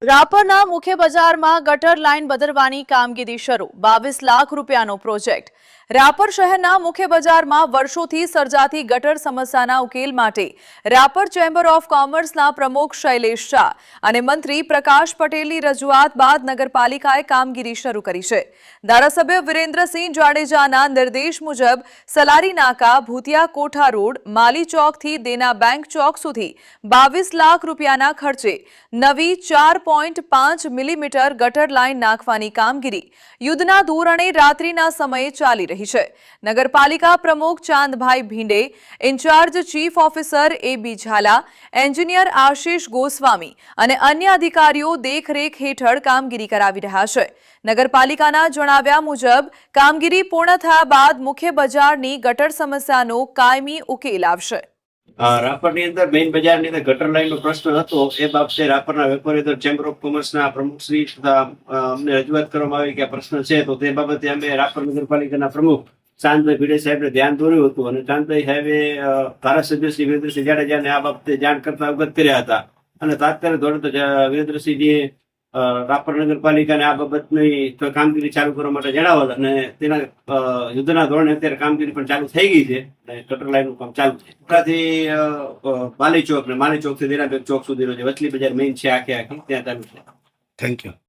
રાપરના મુખ્ય બજારમાં ગટર લાઇન બદલવાની કામગીરી શરૂ 22 લાખ રૂપિયાનો પ્રોજેક્ટ રાપર શહેરના મુખ્ય બજારમાં વર્ષોથી સર્જાતી ગટર સમસ્યાના ઉકેલ માટે રાપર ચેમ્બર ઓફ કોમર્સના પ્રમુખ શૈલેષ શાહ અને મંત્રી પ્રકાશ પટેલની રજૂઆત બાદ નગરપાલિકાએ કામગીરી શરૂ કરી છે। ધારાસભ્ય વિરેન્દ્રસિંહ જાડેજાના નિર્દેશ મુજબ સલારી નાકા, ભૂતિયા કોઠા રોડ, માલી ચોકથી દેના બેંક ચોક સુધી 22 લાખ રૂપિયાના ખર્ચે નવી 4.5 મિલીમીટર ગટર લાઇન નાખવાની કામગીરી યુદ્ધના ધોરણે રાત્રિના સમયે ચાલી રહી છે। નગરપાલિકા પ્રમુખ Chandbhai Bhinde, incharge chief officer AB. Zala, engineer Ashish Goswami અને અન્ય અધિકારીઓ દેખરેખ હેઠળ કામગીરી કરાવી રહ્યા છે। નગરપાલિકાના જણાવ્યા મુજબ કામગીરી પૂર્ણ થયા બાદ મુખ્ય બજારની ગટર સમસ્યાનો કાયમી ઉકેલ આવશે। રાપરની અંદર મેઇન બજારની અંદર ગટર લાઈનનો પ્રશ્ન હતો એ બાબતે રાપરના વેપારીઓ ચેમ્બર ઓફ કોમર્સના પ્રમુખશ્રી તથા અમને રજૂઆત કરવામાં આવી કે આ પ્રશ્ન છે, તો તે બાબતે અમે રાપર નગરપાલિકાના પ્રમુખ ચાંદભાઈ ભીડે સાહેબને ધ્યાન દોર્યું હતું અને ચાંદભાઈ સાહેબે ધારાસભ્ય શ્રી વિરેન્દ્રસિંહ જાડેજાને આ બાબતે જાણ કરતા અવગત કર્યા હતા અને તાત્કાલિક ધોરણે વિરેન્દ્રસિંહજીએ રાપર નગરપાલિકાને આ બાબતની કામગીરી ચાલુ કરવા માટે જણાવેલ અને તેના યુદ્ધના ધોરણે અત્યારે કામગીરી પણ ચાલુ થઈ ગઈ છે અને ગટર લાઈનનું કામ ચાલુ છે। ત્યાંથી માલી ચોક થી દેના બેંક ચોક સુધીનો જે વચલી બજાર મેઇન છે આખી ત્યાં ચાલુ છે। Thank you.